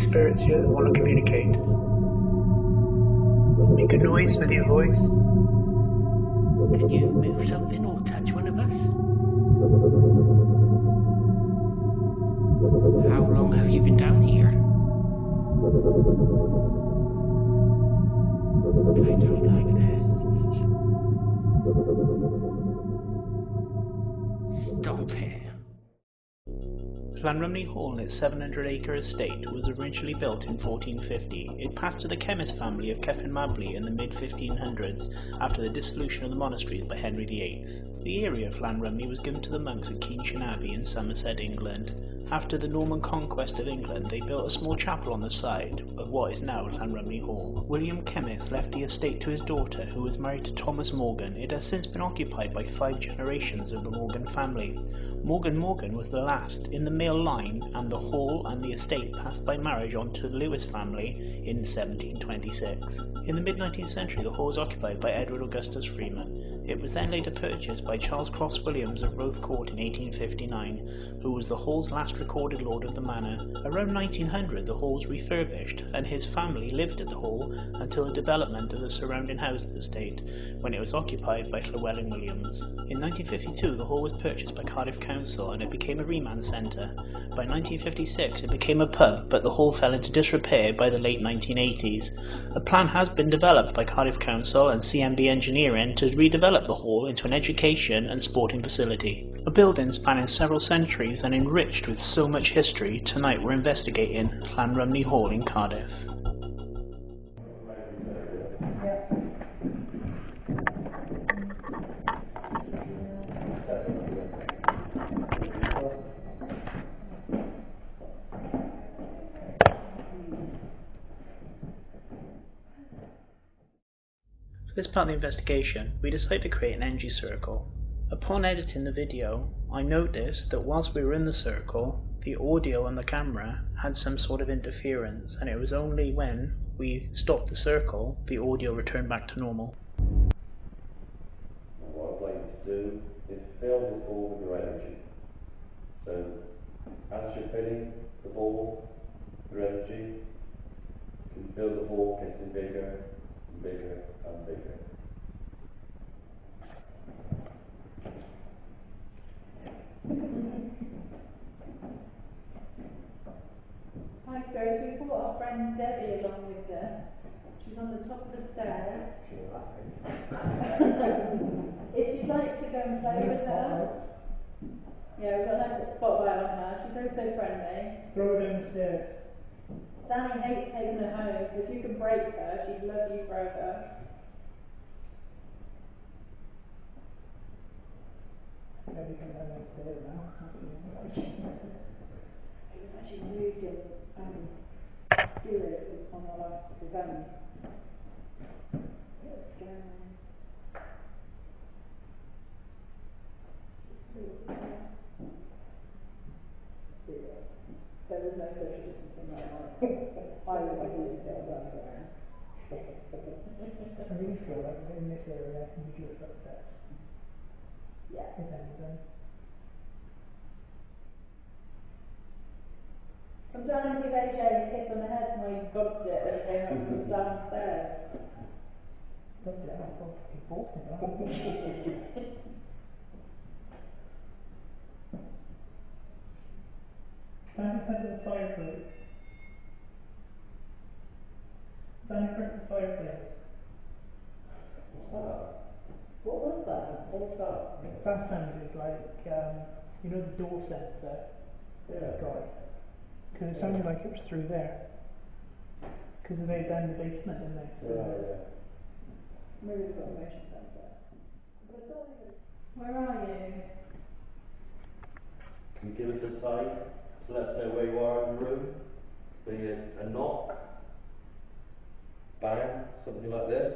spirits here that want to communicate. Make a noise with your voice. Can you move something or touch one of us? How long have you been down here? I don't like this. Stop it. Llanrumney Hall, its 700-acre estate, was originally built in 1450. It passed to the chemist family of Cefn Mabli in the mid-1500s after the dissolution of the monasteries by Henry VIII. The area of Llanrumney was given to the monks at Keynsham Abbey in Somerset, England. After the Norman conquest of England, they built a small chapel on the side of what is now Llanrumney Hall. William Chemist left the estate to his daughter, who was married to Thomas Morgan. It has since been occupied by 5 generations of the Morgan family. Morgan was the last in the male line, and the hall and the estate passed by marriage on to the Lewis family in 1726. In the mid-19th century, the hall was occupied by Edward Augustus Freeman. It was then later purchased by Charles Cross Williams of Roath Court in 1859, who was the hall's last recorded lord of the manor. Around 1900, the hall was refurbished, and his family lived at the hall until the development of the surrounding housing estate, when it was occupied by Llewellyn Williams. In 1952, the hall was purchased by Cardiff Council, and it became a remand centre. By 1956, it became a pub, but the hall fell into disrepair by the late 1980s. A plan has been developed by Cardiff Council and CMB Engineering to redevelop the hall into an education and sporting facility. A building spanning several centuries and enriched with so much history, tonight we're investigating Llanrumney Hall in Cardiff. For this part of the investigation, we decided to create an energy circle. Upon editing the video, I noticed that whilst we were in the circle, the audio on the camera had some sort of interference, and it was only when we stopped the circle the audio returned back to normal. What I'd like you to do is fill this ball with your energy. So as you're filling the ball with your energy, you can feel the ball getting bigger and bigger and bigger. Hi Spirit, we brought our friend Debbie along with us. She's on the top of the stairs. If you'd like to go and play with her. Yeah, we've got a nice little spotlight on her. She's always so friendly. Throw her down the stairs. Danny hates taking her home, so if you can break her, she'd love you for her. Maybe come down the stairs now. It was actually really good spirit on our last event. It was scary. There was no social distancing right now. I was like, I was around. I really feel like in this area you hear footsteps. Yeah. If anything. Come down and give AJ a kiss on the head when you bumped it and came up from downstairs. Don't do it, I thought fucking forcing it. Stand in front of the fireplace. Stand in front of the fireplace. What's that? What was that? What's that? That sounded like, you know, the door sensor Yeah. guy. Because it sounded like it was through there. Because they're down in the basement, isn't they? Yeah. Maybe we've got a motion sensor. Where are you? Can you give us a sign to let us know where you are in the room? Be it a knock, bang, something like this.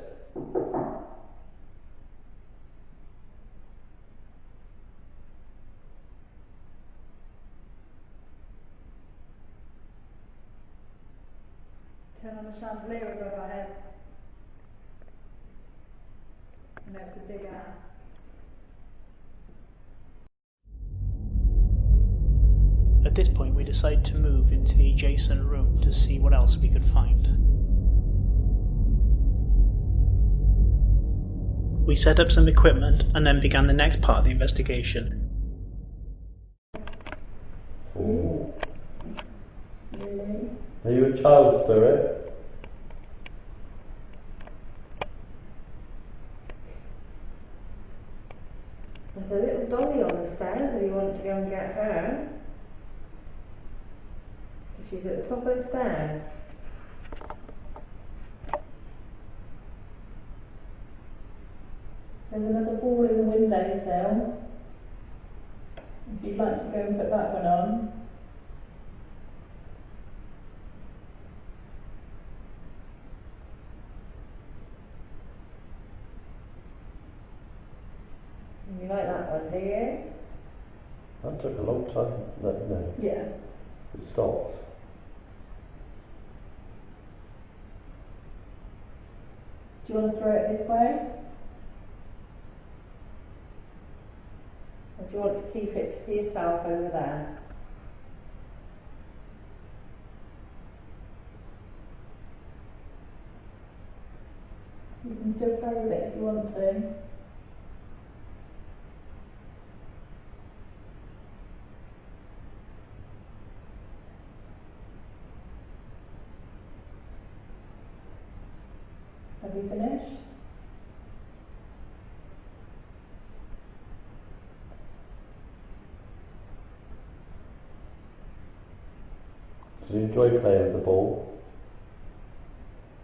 Turn on the chandelier above our heads. I know it's a big ass. A At this point, we decided to move into the adjacent room to see what else we could find. We set up some equipment and then began the next part of the investigation. Ooh. Are you a child spirit? There's a little dolly on the stairs if you want to go and get her. So she's at the top of the stairs. There's another ball in the windowsill. If you'd like to go and put that one on. You like that one, do you? That took a long time. No. Yeah. It stopped. Do you want to throw it this way? Or do you want to keep it to yourself over there? You can still play with it if you want to. Have you finished? Do you enjoy playing with the ball?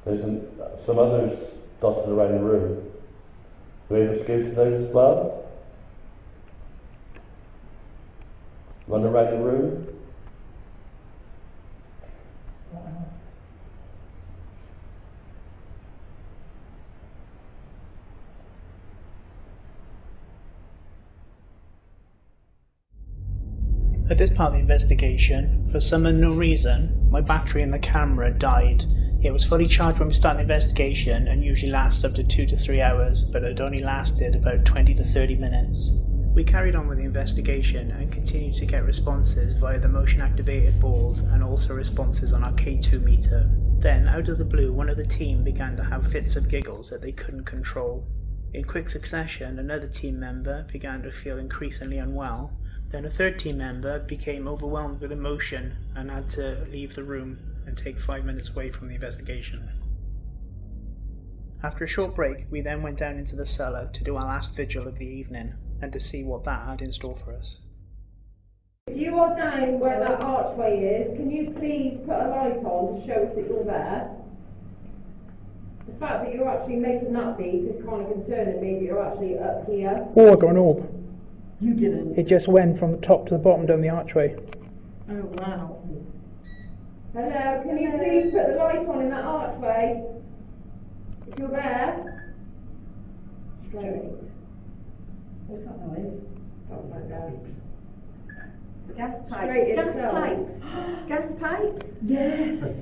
There's some others dotted around the room. Are you able to go to those as well? Run around the room? At this part of the investigation, for some unknown reason, my battery in the camera died. It was fully charged when we started the investigation and usually lasts up to 2 to 3 hours, but it only lasted about 20 to 30 minutes. We carried on with the investigation and continued to get responses via the motion activated balls and also responses on our K2 meter. Then, out of the blue, one of the team began to have fits of giggles that they couldn't control. In quick succession, another team member began to feel increasingly unwell. Then a third team member became overwhelmed with emotion and had to leave the room and take 5 minutes away from the investigation. After a short break, we then went down into the cellar to do our last vigil of the evening and to see what that had in store for us. If you are down where that archway is, can you please put a light on to show us that you're there? The fact that you're actually making that beep is kind of concerning me that you're actually up here. Oh, I got an orb. You didn't. It just went from the top to the bottom down the archway. Oh wow. Hello, can you please put the light on in that archway? If you're there. Straight. What's that noise? That was like that. Gas pipes. Straight Gas itself. pipes. Gas pipes. Yes.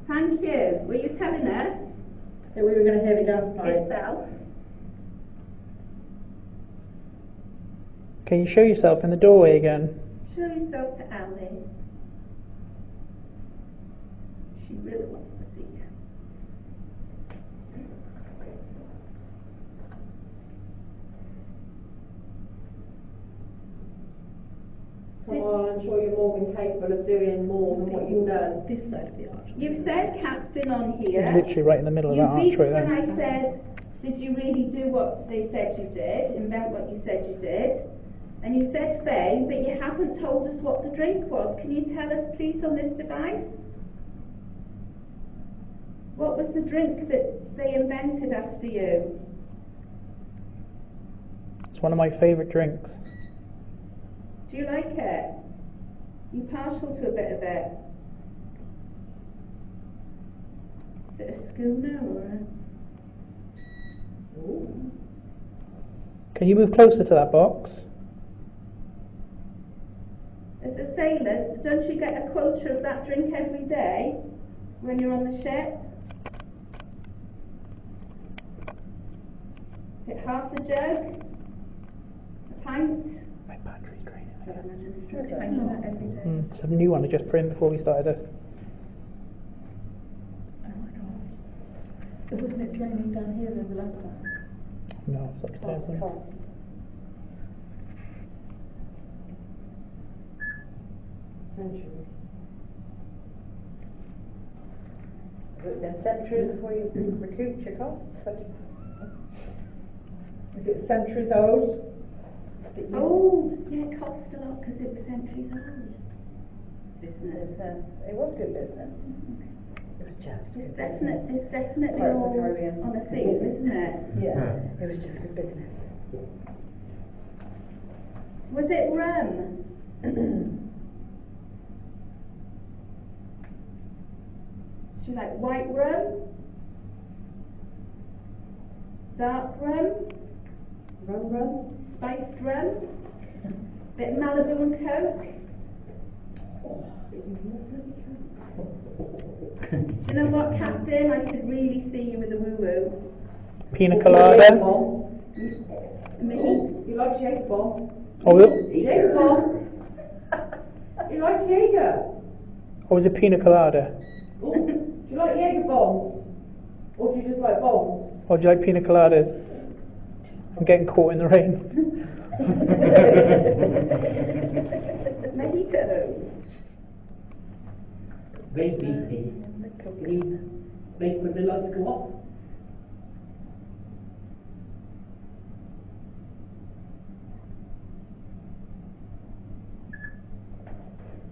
Thank you. Were you telling us That we were going to hear the gas pipe. itself? Can you show yourself in the doorway again? Show yourself to Ellie. She really wants to see you. Come on, I'm sure you're more than capable of doing more than what you've done. This side of the archway. You've said captain on It's here. literally right in the middle of You that beeped archway when there. I said, did you really do what they said you did, invent what you said you did? And you said fame, but you haven't told us what the drink was. Can you tell us please on this device? What was the drink that they invented after you? It's one of my favourite drinks. Do you like it? You partial to a bit of it? Is it a schooner or a... Ooh. Can you move closer to that box? As a sailor, don't you get a quota of that drink every day when you're on the ship? Is it half a jug? A pint? My battery's draining. It's a new one I just put in before we started this. Wasn't it draining down here then the last time? No, it's upstairs. isn't it? Centuries. Has it been centuries before you recouped your costs? Is it centuries old? Oh, yeah, it cost a lot because it was centuries old. Business. It was good business. It was just It's good definitely Parts of all the Caribbean. on a theme, isn't it? Yeah, it was just good business. Was it rum? Do you like white rum? Dark rum? Rum? Spiced rum? Bit of Malibu and Coke? Do you know what, Captain? I could really see you with a woo-woo. Pina colada. Me? You like Jaeger bomb? Oh, Jaeger bomb? You like Jaeger? or was it pina colada? Do you like Jaeger bombs? Or do you just like bombs? Or do you like pina coladas? I'm getting caught in the rain. Mojitos. Very beefy. Please wait for the lights go off.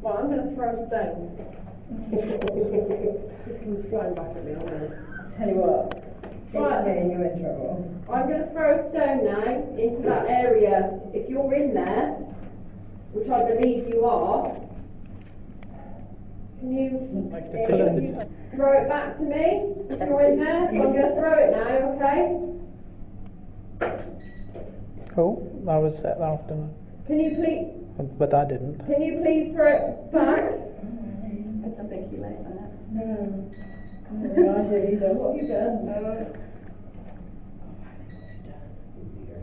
Well, I'm going to throw a stone. This comes flying back at me, I'm going to tell you what. Right, you're in trouble. I'm going to throw a stone now into that area. If you're in there, which I believe you are, can you throw it back to me? If you're in there, so I'm going to throw it now, okay? Cool. I was set that off, didn't Can you please? I? But I didn't. Can you please throw it back? I don't think you like that. No. No, I do either. What have you done?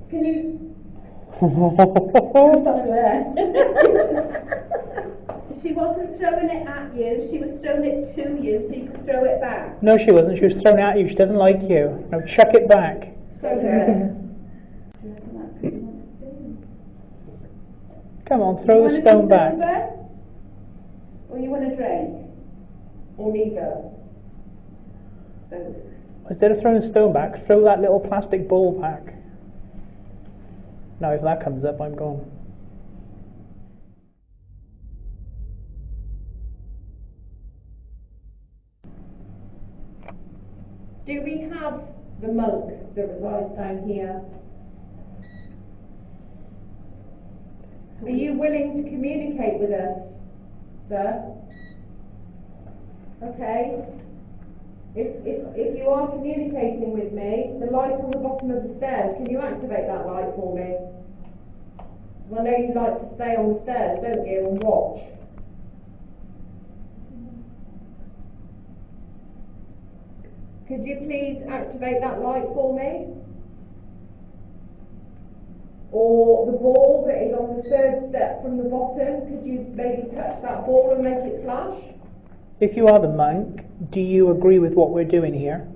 Can you? She wasn't throwing it at you, she was throwing it to you so you could throw it back. No, she wasn't. She was thrown at you. She doesn't like you. Now chuck it back. So there. Come on, throw the stone back. Or you want a drink? Or neither. Both. Instead of throwing the stone back, throw that little plastic ball back. Now, if that comes up, I'm gone. Do we have the monk that resides down here? Are you willing to communicate with us, sir? Okay. If you are communicating with me, the light on the bottom of the stairs, can you activate that light for me? 'Cause I know you like to stay on the stairs, don't you, and watch. Could you please activate that light for me? Or the ball that is on the third step from the bottom, could you maybe touch that ball and make it flash? If you are the monk, do you agree with what we're doing here?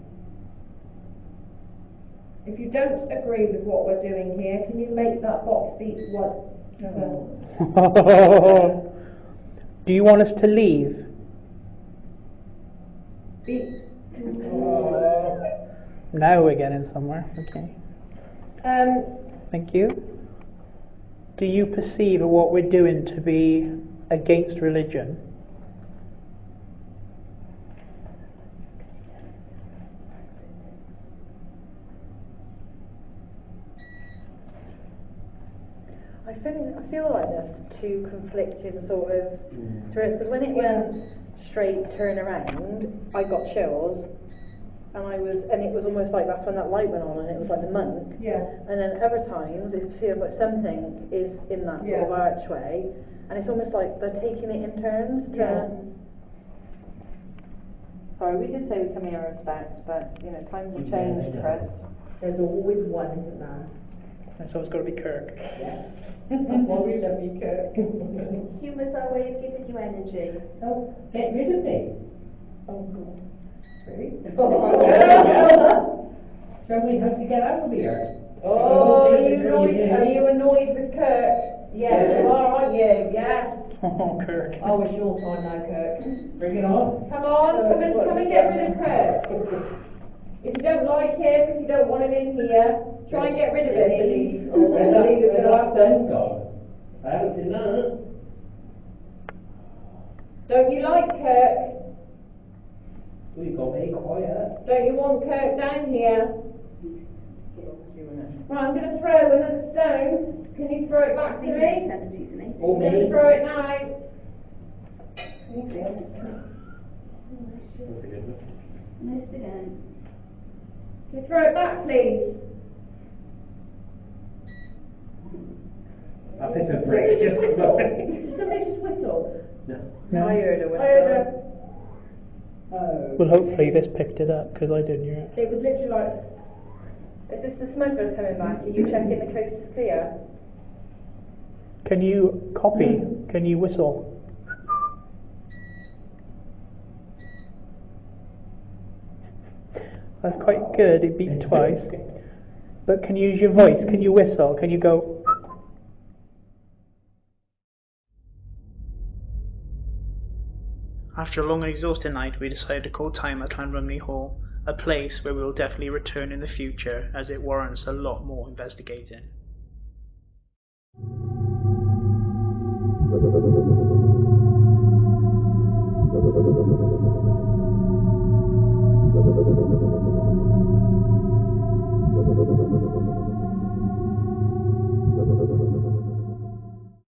If you don't agree with what we're doing here, can you make that box beat what? Do you want us to leave? Beat. Now we're getting somewhere. Okay. Thank you. Do you perceive what we're doing to be against religion? I feel like there's two conflicting sort of threads, because when it went straight turn around, I got chills, and it was almost like that's when that light went on, and it was like the monk. Yeah. And then other times it feels like something is in that sort of archway, and it's almost like they're taking it in turns to. Yeah. Sorry, we did say we come here in respect, but you know times have changed, Chris. There's always one, isn't there? So it's got to be Kirk. Yeah. That's why we love you, Kirk. Humour's our way of giving you energy. Oh, get rid of me. Oh, God. Ready? Show me how to get out of here. Oh, are you annoyed with Kirk? Yes, you are, aren't you? Yes. Oh, Kirk. Oh, it's your time now, Kirk. Bring it on. Come on, come and get rid of Kirk. If you don't like him, if you don't want him in here, try and get rid of him, believe. Or believe it's going to happen. God. I haven't seen that. Don't you like Kirk? We've got to be quiet. Don't you want Kirk down here? Right, I'm going to throw another stone. Can you throw it back to me? 70s and 80s. Or I'm going to me. throw it now. Nice again. Can you throw it back, please? I think the break just Whistle. Did somebody just whistle? No. I heard a whistle. I heard a... Oh. Well, hopefully this picked it up, because I didn't hear it. It was literally like... Is this the smugglers coming back? Are you checking the coast is clear? Can you copy? Can you whistle? That's quite good, it beat twice. But can you use your voice? Can you whistle? Can you go... After a long and exhausting night, we decided to call time at Llanrumney Hall, a place where we will definitely return in the future, as it warrants a lot more investigating.